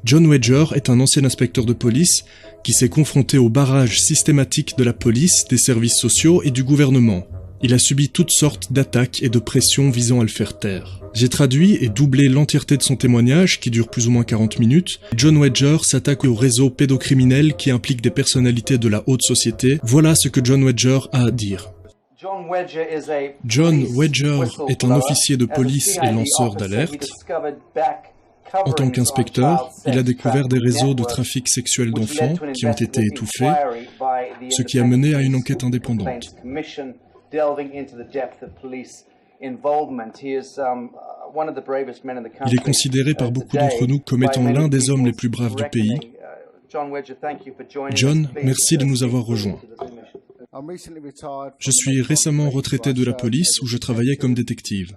John Wedger est un ancien inspecteur de police qui s'est confronté au barrage systématique de la police, des services sociaux et du gouvernement. Il a subi toutes sortes d'attaques et de pressions visant à le faire taire. J'ai traduit et doublé l'entièreté de son témoignage, qui dure plus ou moins 40 minutes. John Wedger s'attaque au réseau pédocriminel qui implique des personnalités de la haute société. Voilà ce que John Wedger a à dire. John Wedger est un officier de police et lanceur d'alerte. En tant qu'inspecteur, il a découvert des réseaux de trafic sexuel d'enfants qui ont été étouffés, ce qui a mené à une enquête indépendante. Il est considéré par beaucoup d'entre nous comme étant l'un des hommes les plus braves du pays. John, merci de nous avoir rejoints. Je suis récemment retraité de la police où je travaillais comme détective.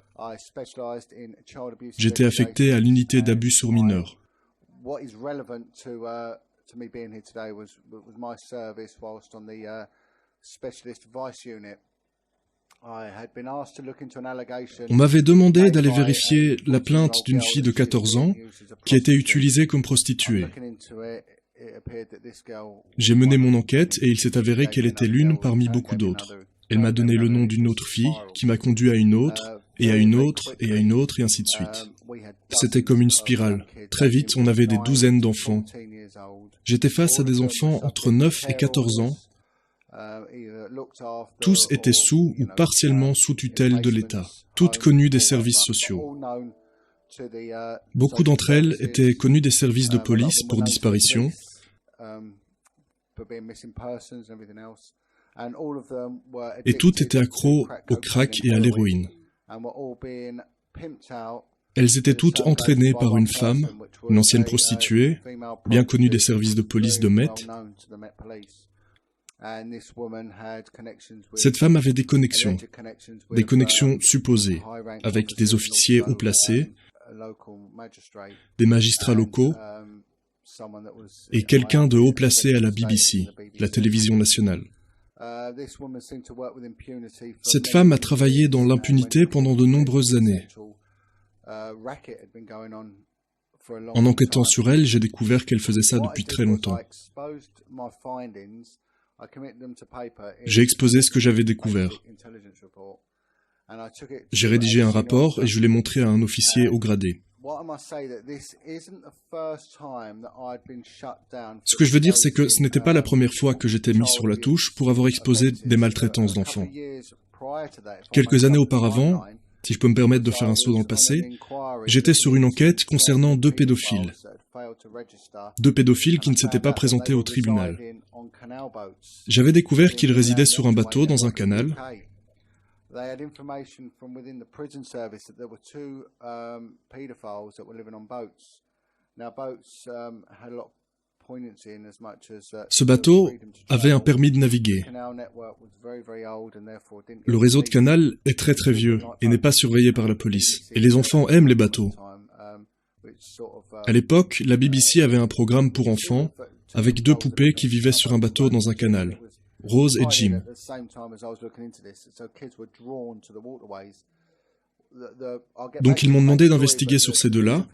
J'étais affecté à l'unité d'abus sur mineurs. On m'avait demandé d'aller vérifier la plainte d'une fille de 14 ans qui était utilisée comme prostituée. J'ai mené mon enquête et il s'est avéré qu'elle était l'une parmi beaucoup d'autres. Elle m'a donné le nom d'une autre fille qui m'a conduit à une autre, et à une autre, et à une autre, et ainsi de suite. C'était comme une spirale. Très vite, on avait des douzaines d'enfants. J'étais face à des enfants entre 9 et 14 ans. Tous étaient sous ou partiellement sous tutelle de l'État, toutes connues des services sociaux. Beaucoup d'entre elles étaient connues des services de police pour disparition. Et toutes étaient accros au crack et à l'héroïne. Elles étaient toutes entraînées par une femme, une ancienne prostituée, bien connue des services de police de Met. Cette femme avait des connexions supposées, avec des officiers haut placés, des magistrats locaux et quelqu'un de haut placé à la BBC, la télévision nationale. Cette femme a travaillé dans l'impunité pendant de nombreuses années. En enquêtant sur elle, j'ai découvert qu'elle faisait ça depuis très longtemps. J'ai exposé ce que j'avais découvert. J'ai rédigé un rapport et je l'ai montré à un officier haut gradé. Ce que je veux dire, c'est que ce n'était pas la première fois que j'étais mis sur la touche pour avoir exposé des maltraitances d'enfants. Quelques années auparavant, si je peux me permettre de faire un saut dans le passé, j'étais sur une enquête concernant deux pédophiles. Deux pédophiles qui ne s'étaient pas présentés au tribunal. J'avais découvert qu'ils résidaient sur un bateau dans un canal. Ce bateau avait un permis de naviguer. Le réseau de canal est très très vieux et n'est pas surveillé par la police. Et les enfants aiment les bateaux. À l'époque, la BBC avait un programme pour enfants avec deux poupées qui vivaient sur un bateau dans un canal, Rose et Jim. Donc ils m'ont demandé d'investiguer sur ces deux-là,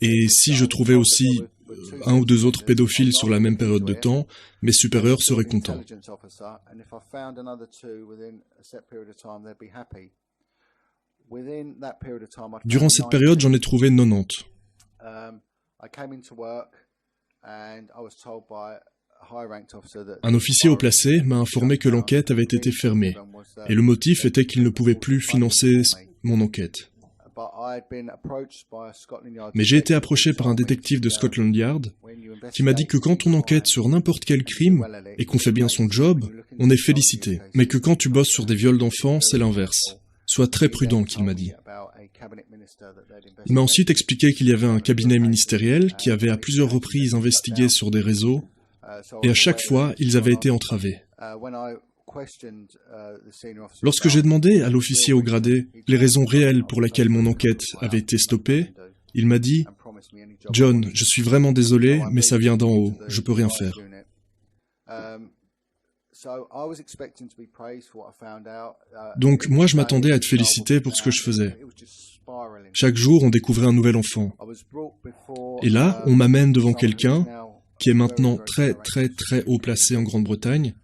et si je trouvais aussi un ou deux autres pédophiles sur la même période de temps, mes supérieurs seraient contents. Durant cette période, j'en ai trouvé 90. Un officier haut placé m'a informé que l'enquête avait été fermée, et le motif était qu'il ne pouvait plus financer mon enquête. Mais j'ai été approché par un détective de Scotland Yard qui m'a dit que quand on enquête sur n'importe quel crime et qu'on fait bien son job, on est félicité. Mais que quand tu bosses sur des viols d'enfants, c'est l'inverse. Sois très prudent, qu'il m'a dit. Il m'a ensuite expliqué qu'il y avait un cabinet ministériel qui avait à plusieurs reprises investigué sur des réseaux, et à chaque fois, ils avaient été entravés. Lorsque j'ai demandé à l'officier haut gradé les raisons réelles pour lesquelles mon enquête avait été stoppée, il m'a dit « John, je suis vraiment désolé, mais ça vient d'en haut, je peux rien faire. » Donc moi je m'attendais à être félicité pour ce que je faisais. Chaque jour on découvrait un nouvel enfant. Et là, on m'amène devant quelqu'un qui est maintenant très haut placé en Grande-Bretagne.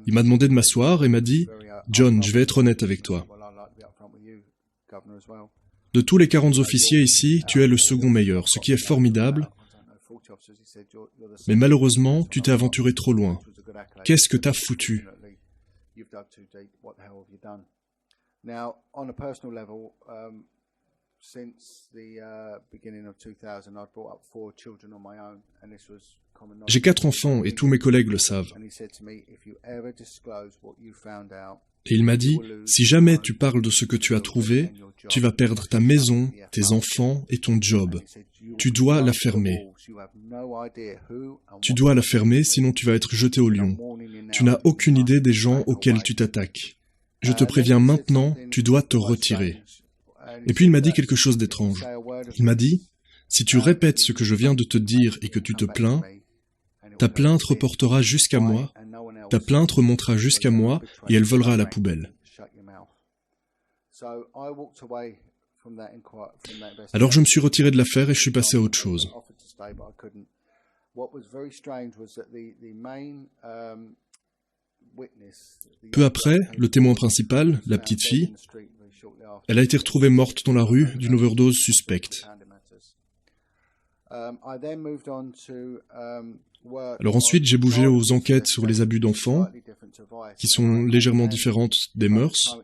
Il m'a demandé de m'asseoir et m'a dit « John, je vais être honnête avec toi. De tous les 40 officiers ici, tu es le second meilleur, ce qui est formidable. Mais malheureusement, tu t'es aventuré trop loin. Qu'est-ce que t'as foutu ?» J'ai 4 enfants et tous mes collègues le savent. Et il m'a dit, si jamais tu parles de ce que tu as trouvé, tu vas perdre ta maison, tes enfants et ton job. Tu dois la fermer. Tu dois la fermer, sinon tu vas être jeté au lion. Tu n'as aucune idée des gens auxquels tu t'attaques. Je te préviens maintenant, tu dois te retirer. Et puis il m'a dit quelque chose d'étrange. Il m'a dit, si tu répètes ce que je viens de te dire et que tu te plains, ta plainte reportera jusqu'à moi, ta plainte remontera jusqu'à moi et elle volera à la poubelle. Alors je me suis retiré de l'affaire et je suis passé à autre chose. Peu après, le témoin principal, la petite fille, elle a été retrouvée morte dans la rue d'une overdose suspecte. Alors ensuite, j'ai bougé aux enquêtes sur les abus d'enfants, qui sont légèrement différentes des mœurs.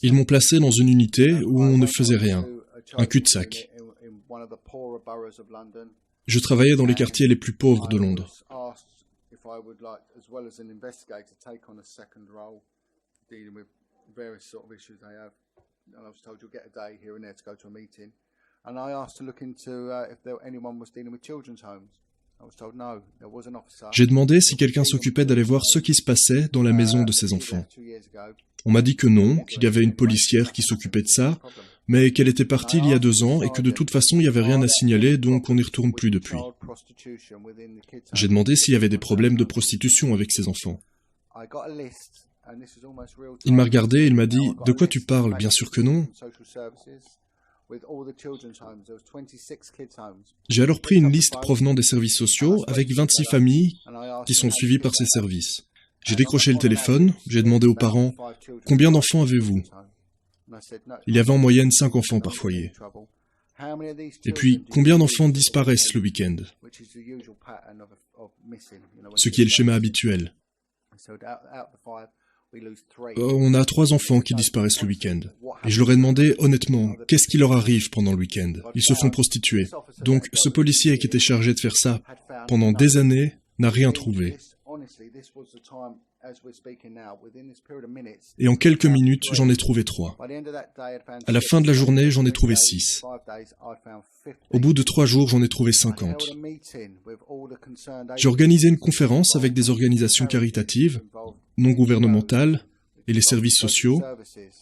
Ils m'ont placé dans une unité où on ne faisait rien, un cul-de-sac. Je travaillais dans les quartiers les plus pauvres de Londres. J'ai demandé si quelqu'un s'occupait d'aller voir ce qui se passait dans la maison de ces enfants. On m'a dit que non, qu'il y avait une policière qui s'occupait de ça, mais qu'elle était partie il y a 2 ans et que de toute façon il n'y avait rien à signaler, donc on n'y retourne plus depuis. J'ai demandé s'il y avait des problèmes de prostitution avec ces enfants. Il m'a regardé et il m'a dit « De quoi tu parles ? Bien sûr que non !» J'ai alors pris une liste provenant des services sociaux avec 26 familles qui sont suivies par ces services. J'ai décroché le téléphone, j'ai demandé aux parents « Combien d'enfants avez-vous » Il y avait en moyenne 5 enfants par foyer. Et puis, combien d'enfants disparaissent le week-end ? Ce qui est le schéma habituel. On a 3 enfants qui disparaissent le week-end. Et je leur ai demandé, honnêtement, qu'est-ce qui leur arrive pendant le week-end ? Ils se font prostituer. Donc, ce policier qui était chargé de faire ça pendant des années n'a rien trouvé. Et en quelques minutes, j'en ai trouvé 3. À la fin de la journée, j'en ai trouvé 6. Au bout de 3 jours, j'en ai trouvé 50. J'ai organisé une conférence avec des organisations caritatives, non gouvernementales, et les services sociaux,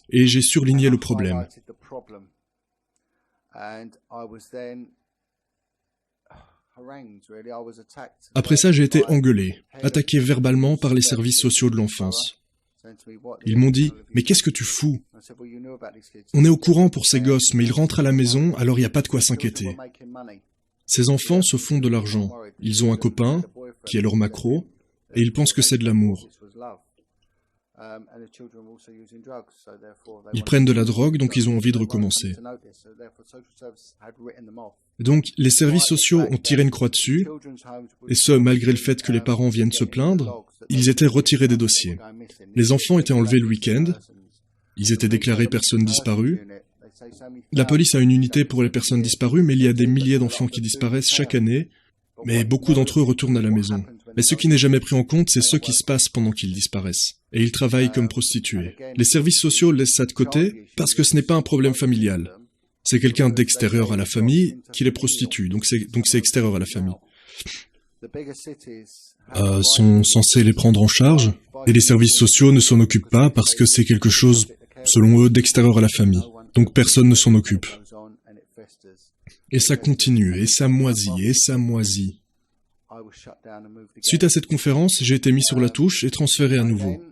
et j'ai surligné le problème. Après ça, j'ai été engueulé, attaqué verbalement par les services sociaux de l'enfance. Ils m'ont dit « Mais qu'est-ce que tu fous ? On est au courant pour ces gosses, mais ils rentrent à la maison, alors il n'y a pas de quoi s'inquiéter. Ces enfants se font de l'argent. Ils ont un copain, qui est leur macro, et ils pensent que c'est de l'amour. Ils prennent de la drogue, donc ils ont envie de recommencer. Donc, les services sociaux ont tiré une croix dessus, et ce, malgré le fait que les parents viennent se plaindre, ils étaient retirés des dossiers. Les enfants étaient enlevés le week-end, ils étaient déclarés personnes disparues. La police a une unité pour les personnes disparues, mais il y a des milliers d'enfants qui disparaissent chaque année, mais beaucoup d'entre eux retournent à la maison. Mais ce qui n'est jamais pris en compte, c'est ce qui se passe pendant qu'ils disparaissent. Et ils travaillent comme prostituées. Les services sociaux laissent ça de côté parce que ce n'est pas un problème familial. C'est quelqu'un d'extérieur à la famille qui les prostitue, donc c'est extérieur à la famille. sont censés les prendre en charge, et les services sociaux ne s'en occupent pas parce que c'est quelque chose, selon eux, d'extérieur à la famille. Donc personne ne s'en occupe. Et ça continue, et ça moisit, et ça moisit. Suite à cette conférence, j'ai été mis sur la touche et transféré à nouveau.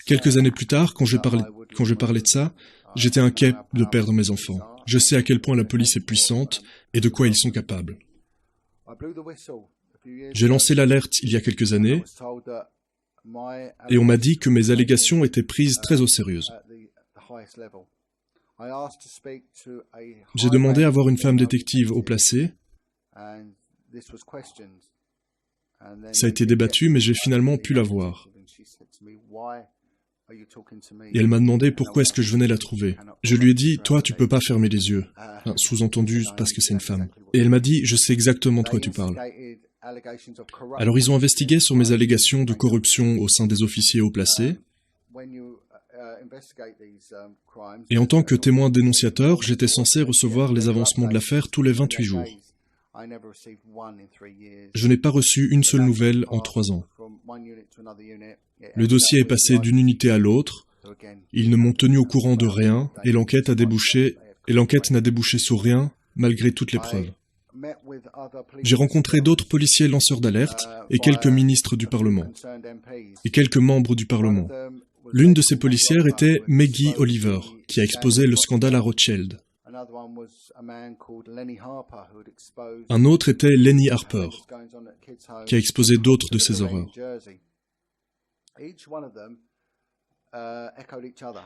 Quelques années plus tard, quand je parlais de ça, j'étais inquiet de perdre mes enfants. Je sais à quel point la police est puissante et de quoi ils sont capables. J'ai lancé l'alerte il y a quelques années et on m'a dit que mes allégations étaient prises très au sérieux. J'ai demandé à voir une femme détective haut placée. Ça a été débattu, mais j'ai finalement pu la voir. Et elle m'a demandé pourquoi est-ce que je venais la trouver. Je lui ai dit, toi, tu peux pas fermer les yeux. Enfin, sous-entendu, parce que c'est une femme. Et elle m'a dit, je sais exactement de quoi tu parles. Alors ils ont investigué sur mes allégations de corruption au sein des officiers haut placés. Et en tant que témoin dénonciateur, j'étais censé recevoir les avancements de l'affaire tous les 28 jours. Je n'ai pas reçu une seule nouvelle en 3 ans. Le dossier est passé d'une unité à l'autre. Ils ne m'ont tenu au courant de rien et l'enquête n'a débouché sur rien malgré toutes les preuves. J'ai rencontré d'autres policiers lanceurs d'alerte et quelques ministres du Parlement et quelques membres du Parlement. L'une de ces policières était Maggie Oliver, qui a exposé le scandale à Rothschild. Un autre était Lenny Harper, qui a exposé d'autres de ces horreurs.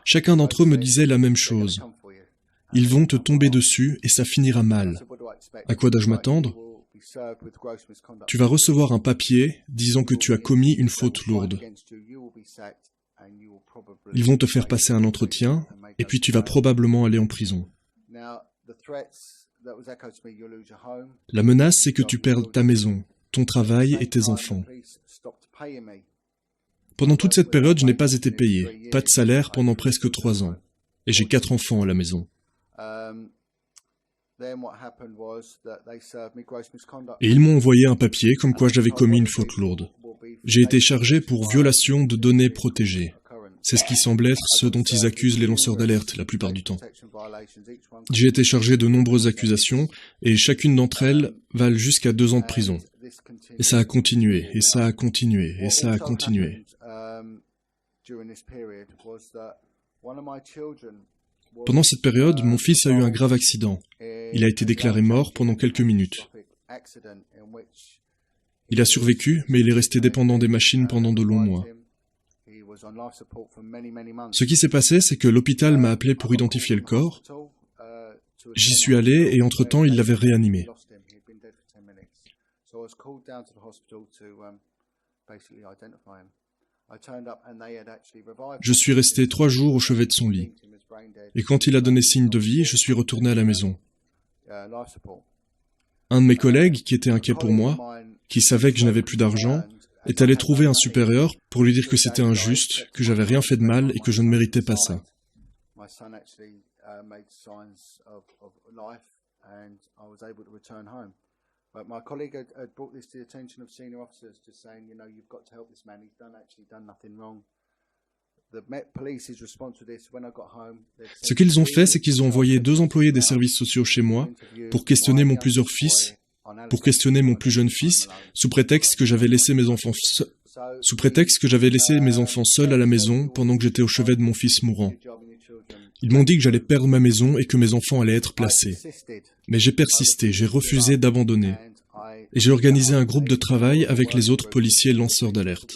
Chacun d'entre eux me disait la même chose. Ils vont te tomber dessus et ça finira mal. À quoi dois-je m'attendre ? Tu vas recevoir un papier disant que tu as commis une faute lourde. Ils vont te faire passer un entretien et puis tu vas probablement aller en prison. La menace, c'est que tu perdes ta maison, ton travail et tes enfants. Pendant toute cette période, je n'ai pas été payé, pas de salaire pendant presque 3 ans. Et j'ai 4 enfants à la maison. Et ils m'ont envoyé un papier comme quoi j'avais commis une faute lourde. J'ai été chargé pour violation de données protégées. C'est ce qui semble être ce dont ils accusent les lanceurs d'alerte la plupart du temps. J'ai été chargé de nombreuses accusations et chacune d'entre elles valent jusqu'à 2 ans de prison. Et ça a continué, et ça a continué, et ça a continué. Pendant cette période, mon fils a eu un grave accident. Il a été déclaré mort pendant quelques minutes. Il a survécu, mais il est resté dépendant des machines pendant de longs mois. Ce qui s'est passé, c'est que l'hôpital m'a appelé pour identifier le corps. J'y suis allé et entre-temps, il l'avait réanimé. Je suis resté 3 jours au chevet de son lit. Et quand il a donné signe de vie, je suis retourné à la maison. Un de mes collègues, qui était inquiet pour moi, qui savait que je n'avais plus d'argent, est allé trouver un supérieur pour lui dire que c'était injuste, que j'avais rien fait de mal et que je ne méritais pas ça. My colleague had brought this to the attention of senior officers, just saying, you've got to help this man. He's done nothing wrong. The Met Police's response to this, when I got home. Ce qu'ils ont fait, c'est qu'ils ont envoyé 2 employés des services sociaux chez moi pour questionner mon plus jeune fils, sous prétexte que j'avais laissé mes enfants seuls à la maison pendant que j'étais au chevet de mon fils mourant. Ils m'ont dit que j'allais perdre ma maison et que mes enfants allaient être placés. Mais j'ai persisté, j'ai refusé d'abandonner. Et j'ai organisé un groupe de travail avec les autres policiers lanceurs d'alerte.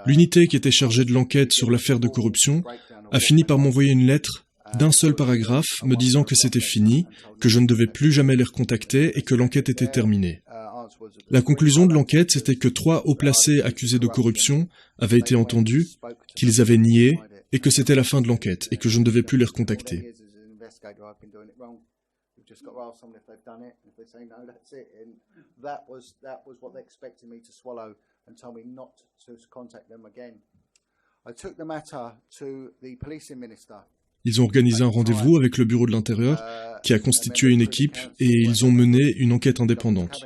L'unité qui était chargée de l'enquête sur l'affaire de corruption a fini par m'envoyer une lettre d'un seul paragraphe me disant que c'était fini, que je ne devais plus jamais les recontacter et que l'enquête était terminée. La conclusion de l'enquête, c'était que 3 hauts placés accusés de corruption avaient été entendus, qu'ils avaient nié, et que c'était la fin de l'enquête, et que je ne devais plus les recontacter. Ils ont organisé un rendez-vous avec le bureau de l'Intérieur, qui a constitué une équipe, et ils ont mené une enquête indépendante.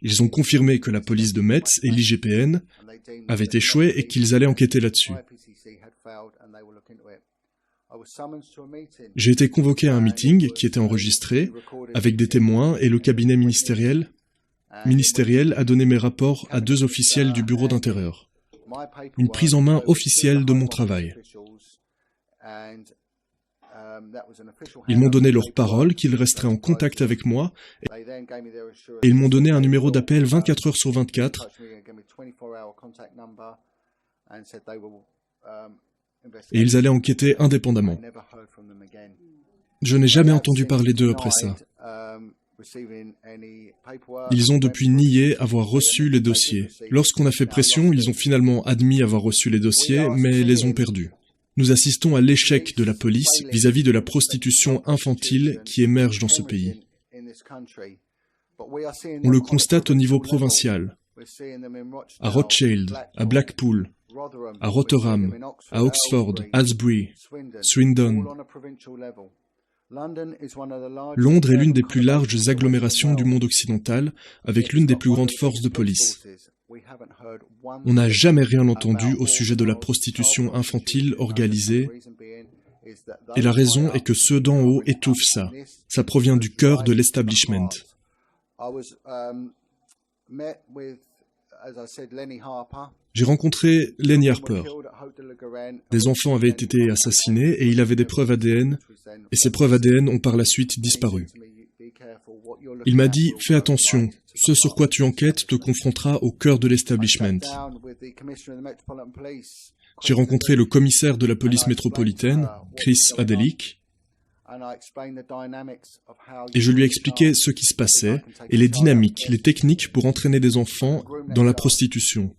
Ils ont confirmé que la police de Metz et l'IGPN avaient échoué et qu'ils allaient enquêter là-dessus. J'ai été convoqué à un meeting qui était enregistré, avec des témoins, et le cabinet ministériel a donné mes rapports à 2 officiels du bureau d'intérieur. Une prise en main officielle de mon travail. Ils m'ont donné leur parole qu'ils resteraient en contact avec moi, et ils m'ont donné un numéro d'appel 24 heures sur 24, et ils allaient enquêter indépendamment. Je n'ai jamais entendu parler d'eux après ça. Ils ont depuis nié avoir reçu les dossiers. Lorsqu'on a fait pression, ils ont finalement admis avoir reçu les dossiers, mais les ont perdus. Nous assistons à l'échec de la police vis-à-vis de la prostitution infantile qui émerge dans ce pays. On le constate au niveau provincial, à Rothschild, à Blackpool, à Rotherham, à Oxford, Aylesbury, Swindon. Londres est l'une des plus larges agglomérations du monde occidental, avec l'une des plus grandes forces de police. On n'a jamais rien entendu au sujet de la prostitution infantile organisée, et la raison est que ceux d'en haut étouffent ça. Ça provient du cœur de l'establishment. J'ai rencontré Lenny Harper. Des enfants avaient été assassinés et il avait des preuves ADN, et ces preuves ADN ont par la suite disparu. Il m'a dit « Fais attention, ce sur quoi tu enquêtes te confrontera au cœur de l'establishment ». J'ai rencontré le commissaire de la police métropolitaine, Chris Adelic, et je lui ai expliqué ce qui se passait et les dynamiques, les techniques pour entraîner des enfants dans la prostitution.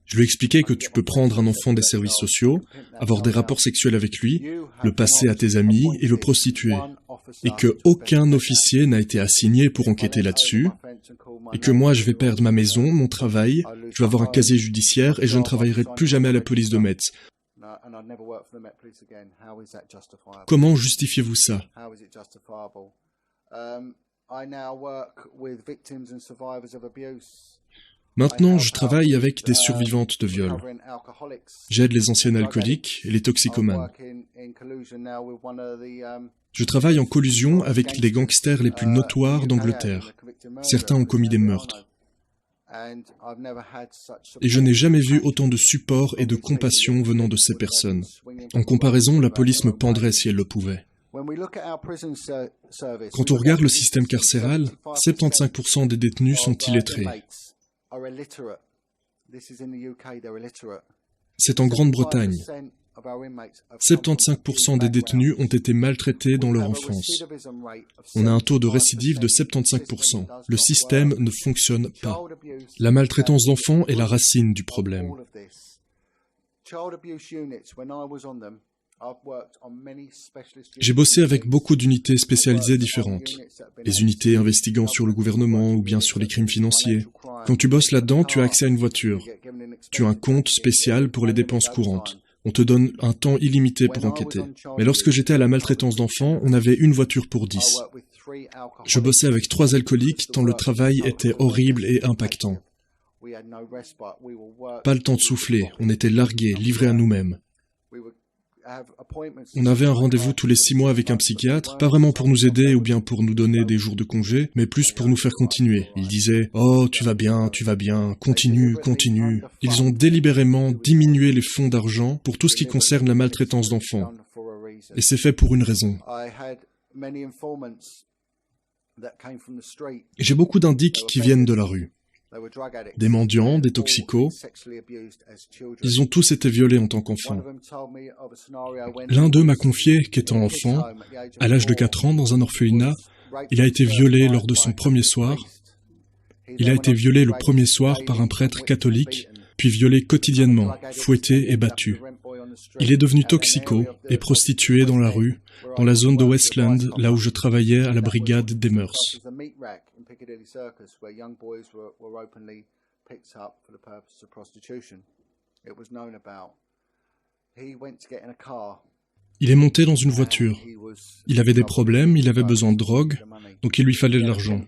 Je lui ai expliqué que tu peux prendre un enfant des services sociaux, avoir des rapports sexuels avec lui, le passer à tes amis et le prostituer, et que aucun officier n'a été assigné pour enquêter là-dessus, et que moi je vais perdre ma maison, mon travail, je vais avoir un casier judiciaire et je ne travaillerai plus jamais à la police de Metz. Comment justifiez-vous ça? Maintenant, je travaille avec des survivantes de viol. J'aide les anciennes alcooliques et les toxicomanes. Je travaille en collusion avec les gangsters les plus notoires d'Angleterre. Certains ont commis des meurtres. Et je n'ai jamais vu autant de support et de compassion venant de ces personnes. En comparaison, la police me pendrait si elle le pouvait. Quand on regarde le système carcéral, 75% des détenus sont illettrés. C'est en Grande-Bretagne. 75% des détenus ont été maltraités dans leur enfance. On a un taux de récidive de 75%. Le système ne fonctionne pas. La maltraitance d'enfants est la racine du problème. J'ai bossé avec beaucoup d'unités spécialisées différentes. Les unités investiguant sur le gouvernement ou bien sur les crimes financiers. Quand tu bosses là-dedans, tu as accès à une voiture. Tu as un compte spécial pour les dépenses courantes. On te donne un temps illimité pour enquêter. Mais lorsque j'étais à la maltraitance d'enfants, on avait une voiture pour 10. Je bossais avec 3 alcooliques tant le travail était horrible et impactant. Pas le temps de souffler, on était largués, livrés à nous-mêmes. On avait un rendez-vous tous les 6 mois avec un psychiatre, pas vraiment pour nous aider ou bien pour nous donner des jours de congé, mais plus pour nous faire continuer. Il disait « Oh, tu vas bien, continue, continue ». Ils ont délibérément diminué les fonds d'argent pour tout ce qui concerne la maltraitance d'enfants. Et c'est fait pour une raison. J'ai beaucoup d'indiques qui viennent de la rue. Des mendiants, des toxicos, ils ont tous été violés en tant qu'enfants. L'un d'eux m'a confié qu'étant enfant, à l'âge de 4 ans dans un orphelinat, il a été violé lors de son premier soir. Il a été violé le premier soir par un prêtre catholique puis violé quotidiennement, fouetté et battu. Il est devenu toxico et prostitué dans la rue, dans la zone de Westland, là où je travaillais à la brigade des mœurs. Il est monté dans une voiture. Il avait des problèmes, il avait besoin de drogue, donc il lui fallait de l'argent.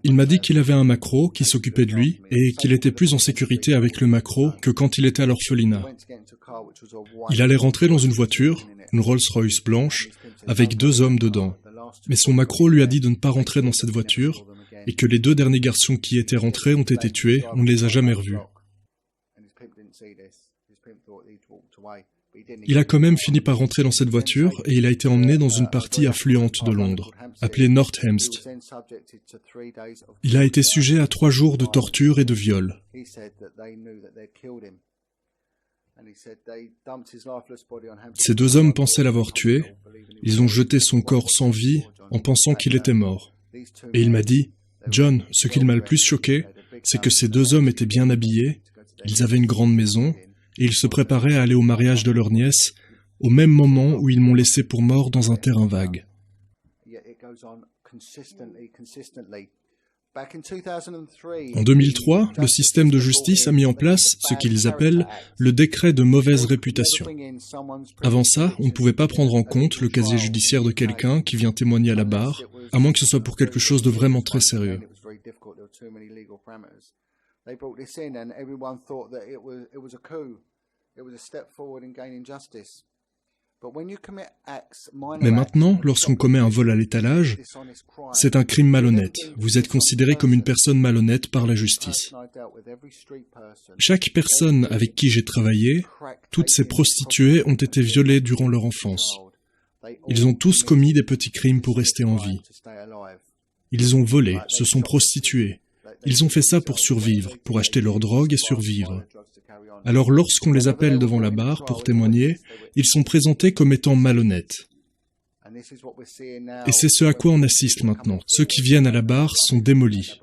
Il m'a dit qu'il avait un macro qui s'occupait de lui et qu'il était plus en sécurité avec le macro que quand il était à l'orphelinat. Il allait rentrer dans une voiture, une Rolls-Royce blanche, avec 2 hommes dedans. Mais son macro lui a dit de ne pas rentrer dans cette voiture et que les 2 derniers garçons qui étaient rentrés ont été tués, on ne les a jamais revus. Il a quand même fini par rentrer dans cette voiture et il a été emmené dans une partie affluente de Londres, appelée North Hempstead. Il a été sujet à 3 jours de torture et de viol. Ces 2 hommes pensaient l'avoir tué. Ils ont jeté son corps sans vie en pensant qu'il était mort. Et il m'a dit, « John, ce qui m'a le plus choqué, c'est que ces 2 hommes étaient bien habillés, ils avaient une grande maison, et ils se préparaient à aller au mariage de leur nièce, au même moment où ils m'ont laissé pour mort dans un terrain vague. » En 2003, le système de justice a mis en place ce qu'ils appellent le décret de mauvaise réputation. Avant ça, on ne pouvait pas prendre en compte le casier judiciaire de quelqu'un qui vient témoigner à la barre, à moins que ce soit pour quelque chose de vraiment très sérieux. Mais maintenant, lorsqu'on commet un vol à l'étalage, c'est un crime malhonnête. Vous êtes considéré comme une personne malhonnête par la justice. Chaque personne avec qui j'ai travaillé, toutes ces prostituées ont été violées durant leur enfance. Ils ont tous commis des petits crimes pour rester en vie. Ils ont volé, se sont prostitués. Ils ont fait ça pour survivre, pour acheter leur drogue et survivre. Alors lorsqu'on les appelle devant la barre pour témoigner, ils sont présentés comme étant malhonnêtes. Et c'est ce à quoi on assiste maintenant. Ceux qui viennent à la barre sont démolis.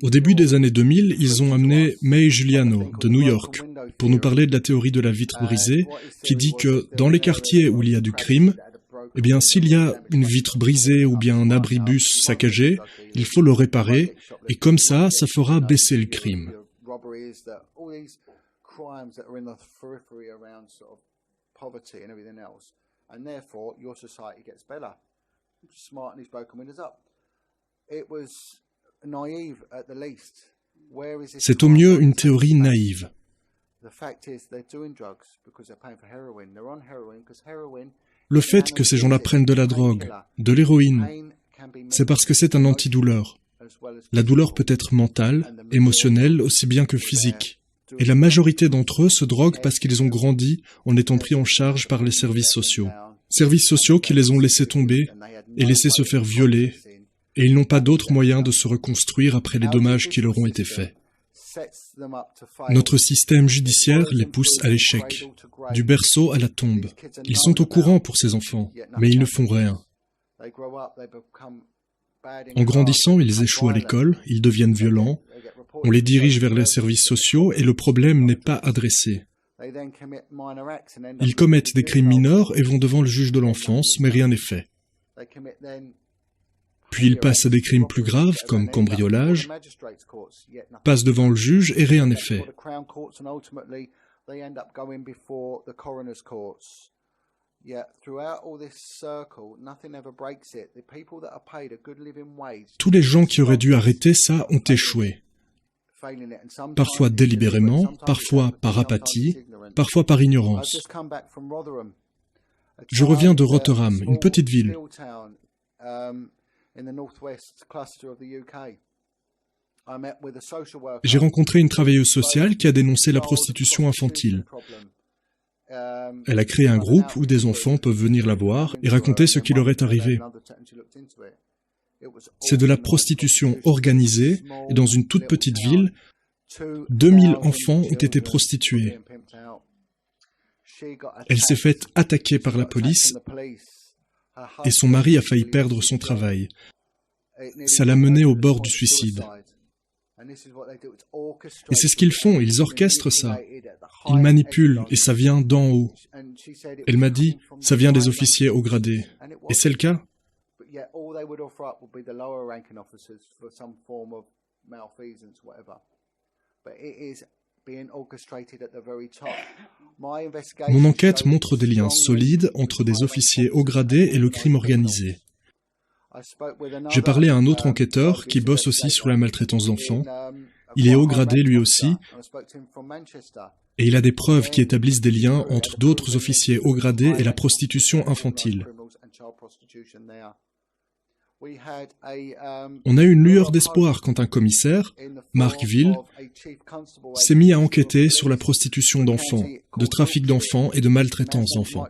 Au début des années 2000, ils ont amené May Giuliano de New York pour nous parler de la théorie de la vitre brisée qui dit que dans les quartiers où il y a du crime, eh bien, s'il y a une vitre brisée ou bien un abribus saccagé, il faut le réparer et comme ça fera baisser le crime. C'est au mieux une théorie naïve. Le fait que ces gens-là prennent de la drogue, de l'héroïne, c'est parce que c'est un antidouleur. La douleur peut être mentale, émotionnelle, aussi bien que physique. Et la majorité d'entre eux se droguent parce qu'ils ont grandi en étant pris en charge par les services sociaux. Services sociaux qui les ont laissés tomber et laissés se faire violer, et ils n'ont pas d'autre moyen de se reconstruire après les dommages qui leur ont été faits. Notre système judiciaire les pousse à l'échec, du berceau à la tombe. Ils sont au courant pour ces enfants, mais ils ne font rien. En grandissant, ils échouent à l'école, ils deviennent violents, on les dirige vers les services sociaux et le problème n'est pas adressé. Ils commettent des crimes mineurs et vont devant le juge de l'enfance, mais rien n'est fait. Puis ils passent à des crimes plus graves, comme cambriolage, passent devant le juge et rien n'est fait. Tous les gens qui auraient dû arrêter ça ont échoué. Parfois délibérément, parfois par apathie, parfois par ignorance. Je reviens de Rotherham, une petite ville. J'ai rencontré une travailleuse sociale qui a dénoncé la prostitution infantile. Elle a créé un groupe où des enfants peuvent venir la voir et raconter ce qui leur est arrivé. C'est de la prostitution organisée et dans une toute petite ville, 2000 enfants ont été prostitués. Elle s'est faite attaquer par la police et son mari a failli perdre son travail. Ça l'a menée au bord du suicide. Et c'est ce qu'ils font, ils orchestrent ça. Ils manipulent et ça vient d'en haut. Elle m'a dit, ça vient des officiers haut gradés. Et c'est le cas? Mon enquête montre des liens solides entre des officiers haut gradés et le crime organisé. J'ai parlé à un autre enquêteur qui bosse aussi sur la maltraitance d'enfants. Il est haut gradé lui aussi, et il a des preuves qui établissent des liens entre d'autres officiers haut gradés et la prostitution infantile. On a eu une lueur d'espoir quand un commissaire, Mark Ville, s'est mis à enquêter sur la prostitution d'enfants, de trafic d'enfants et de maltraitance d'enfants.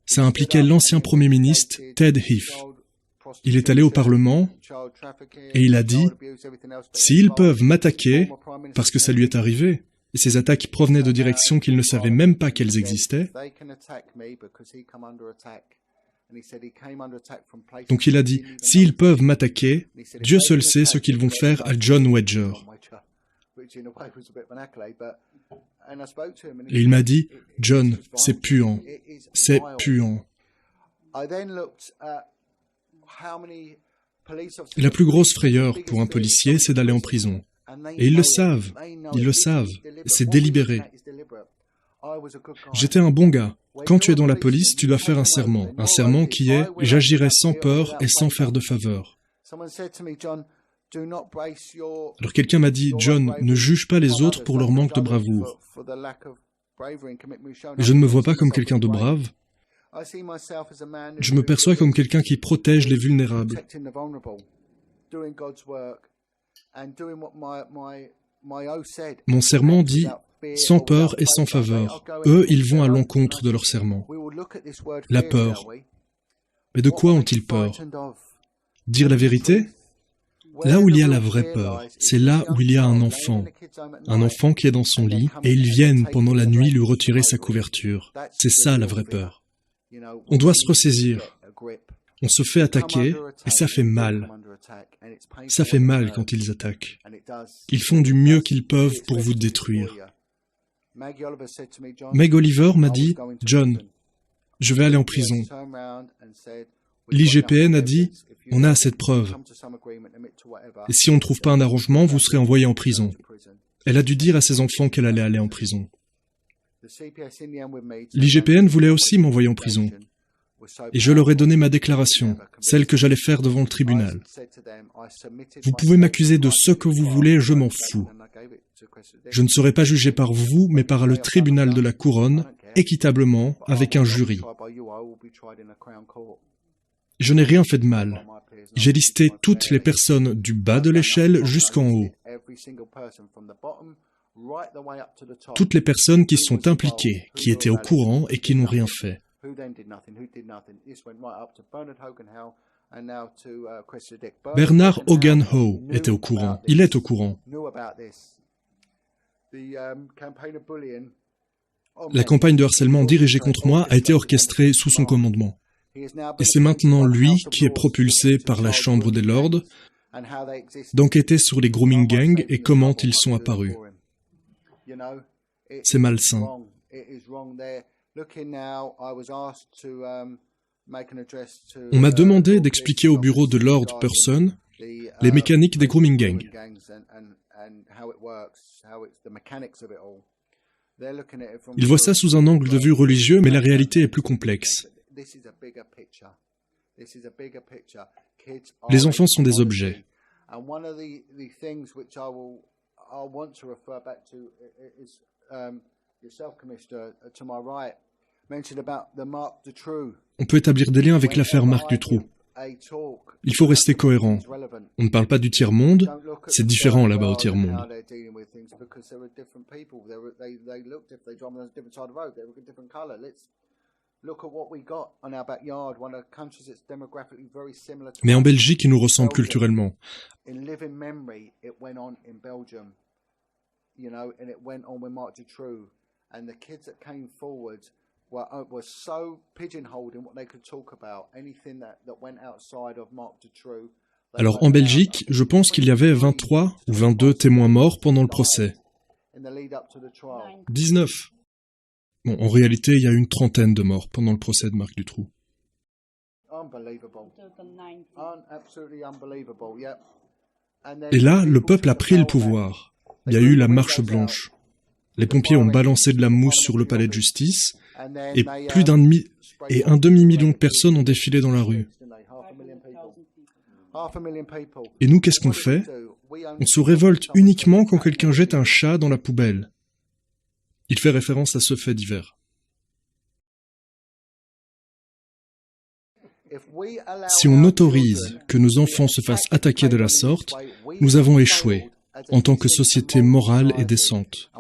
Ça impliquait l'ancien Premier ministre Ted Heath. Il est allé au Parlement et il a dit « S'ils peuvent m'attaquer, parce que ça lui est arrivé, et ces attaques provenaient de directions qu'il ne savait même pas qu'elles existaient, donc il a dit « S'ils peuvent m'attaquer, Dieu seul sait ce qu'ils vont faire à John Wedger. » Et il m'a dit « John, c'est puant, c'est puant. » La plus grosse frayeur pour un policier, c'est d'aller en prison. Et ils le savent, c'est délibéré. J'étais un bon gars. Quand tu es dans la police, tu dois faire un serment qui est « J'agirai sans peur et sans faire de faveur ». Alors quelqu'un m'a dit « John, ne juge pas les autres pour leur manque de bravoure. » Je ne me vois pas comme quelqu'un de brave. Je me perçois comme quelqu'un qui protège les vulnérables. Mon serment dit « sans peur et sans faveur ». Eux, ils vont à l'encontre de leur serment. La peur. Mais de quoi ont-ils peur? Dire la vérité? Là où il y a la vraie peur, c'est là où il y a un enfant qui est dans son lit, et ils viennent pendant la nuit lui retirer sa couverture. C'est ça la vraie peur. On doit se ressaisir. On se fait attaquer, et ça fait mal. Ça fait mal quand ils attaquent. Ils font du mieux qu'ils peuvent pour vous détruire. Meg Oliver m'a dit, « John, je vais aller en prison. » L'IGPN a dit, « On a assez de preuves. Et si on ne trouve pas un arrangement, vous serez envoyé en prison. » Elle a dû dire à ses enfants qu'elle allait aller en prison. L'IGPN voulait aussi m'envoyer en prison. Et je leur ai donné ma déclaration, celle que j'allais faire devant le tribunal. Vous pouvez m'accuser de ce que vous voulez, je m'en fous. Je ne serai pas jugé par vous, mais par le tribunal de la couronne, équitablement, avec un jury. Je n'ai rien fait de mal. J'ai listé toutes les personnes du bas de l'échelle jusqu'en haut. Toutes les personnes qui sont impliquées, qui étaient au courant et qui n'ont rien fait. Bernard Hogan Howe était au courant. Il est au courant. La campagne de harcèlement dirigée contre moi a été orchestrée sous son commandement. Et c'est maintenant lui qui est propulsé par la Chambre des Lords d'enquêter sur les grooming gangs et comment ils sont apparus. C'est malsain. On m'a demandé d'expliquer au bureau de Lord Person les mécaniques des grooming gangs. Ils voient ça sous un angle de vue religieux, mais la réalité est plus complexe. Les enfants sont des objets. On peut établir des liens avec l'affaire Marc Dutroux. Il faut rester cohérent. On ne parle pas du tiers-monde, c'est différent là-bas au tiers-monde. Mais en Belgique, ils nous ressemblent culturellement. and the kids that came forward were so pigeonholed in what they could talk about, anything that went outside of Marc Dutroux. Alors en Belgique, je pense qu'il y avait 23 ou 22 témoins morts pendant le procès. 19. Bon, en réalité, il y a eu une trentaine de morts pendant le procès de Marc Dutroux. Et là, le peuple a pris le pouvoir. Il y a eu la marche blanche. Les pompiers ont balancé de la mousse sur le palais de justice et plus d'un demi-million de personnes ont défilé dans la rue. Et nous, qu'est-ce qu'on fait? On se révolte uniquement quand quelqu'un jette un chat dans la poubelle. Il fait référence à ce fait divers. Si on autorise que nos enfants se fassent attaquer de la sorte, nous avons échoué en tant que société morale et décente.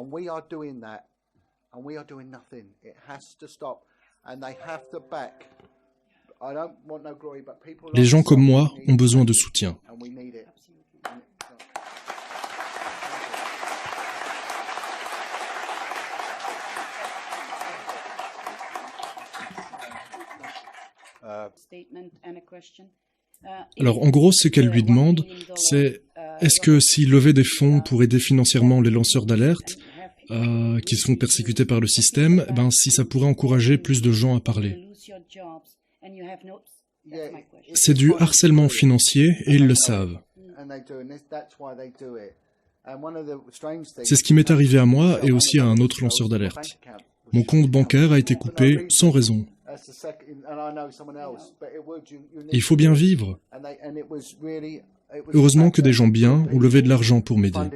Les gens comme moi ont besoin de soutien. Alors en gros, ce qu'elle lui demande, c'est est-ce que s'il levait des fonds pour aider financièrement les lanceurs d'alerte, qui sont persécutés par le système, si ça pourrait encourager plus de gens à parler. C'est du harcèlement financier et ils le savent. C'est ce qui m'est arrivé à moi et aussi à un autre lanceur d'alerte. Mon compte bancaire a été coupé sans raison. Il faut bien vivre. Heureusement que des gens bien ont levé de l'argent pour m'aider.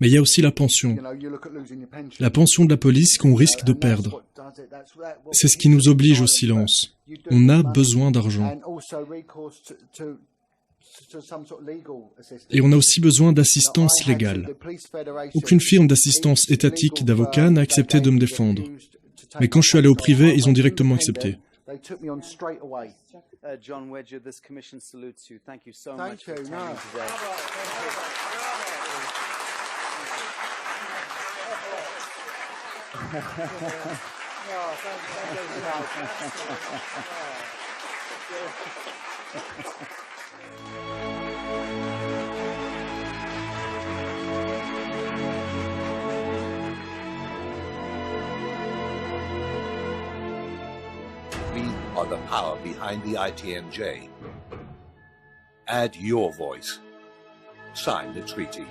Mais il y a aussi la pension. La pension de la police qu'on risque de perdre. C'est ce qui nous oblige au silence. On a besoin d'argent. Et on a aussi besoin d'assistance légale. Aucune firme d'assistance étatique d'avocats n'a accepté de me défendre. Mais quand je suis allé au privé, ils ont directement accepté. John Wedger, this commission salutes you. Thank you so much for attending today. We are the power behind the ITNJ. Add your voice. Sign the treaty.